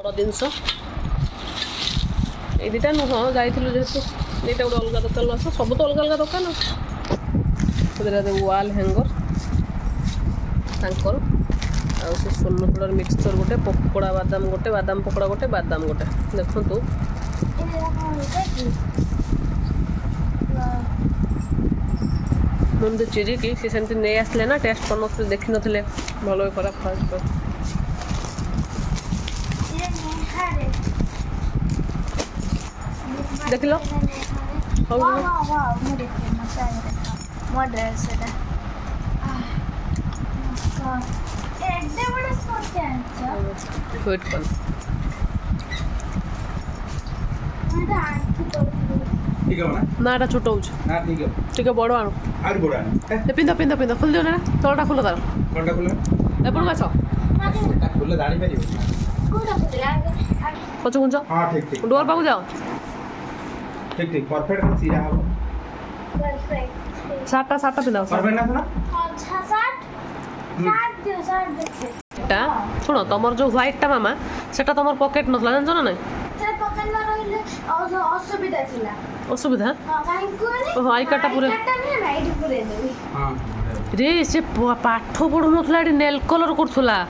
बड़ जिनस ये दुटा नुह जाइलु जेहेतु दुटा गोटे अलग दुकान आस सब तो अलग अलग दुकान वाल हैंगर तांकर आ से सोनपुर मिक्सचर गोटे पकोड़ा बादाम पकोड़ा गोटे बादाम गोटे देखु मुझे चिरिकी सी सेमती नहीं आसले ना टेस्ट कर देखी नथिले भल खराब फास्ट देख लो वेट कर ना एटा छोट ना ठीक है बड़ आनु पिंध पिंध पिंध खोल दियो ना तलटा खोल तार कोनटा खोल एपन गाछ एटा खोल दाणी पारियो कोनटा खोल पछ कुंज हां ठीक ठीक डोर पाकु जाओ ठीक ठीक परफेक्ट सीरा हो परफेक्ट साटा पिंधाओ परफेक्ट ना सुना अच्छा साट दियो टा सुनो तमर जो व्हाइट टा मामा सेटा तमर पॉकेट नथला जान ना से पॉकेट में रहिले असुविधा थिला असुविधा हां काई कोनी आई काटा पूरे काटा नहीं ना इडी पूरे देबी हां रे से पाठ पढु नथला नेल कलर करथला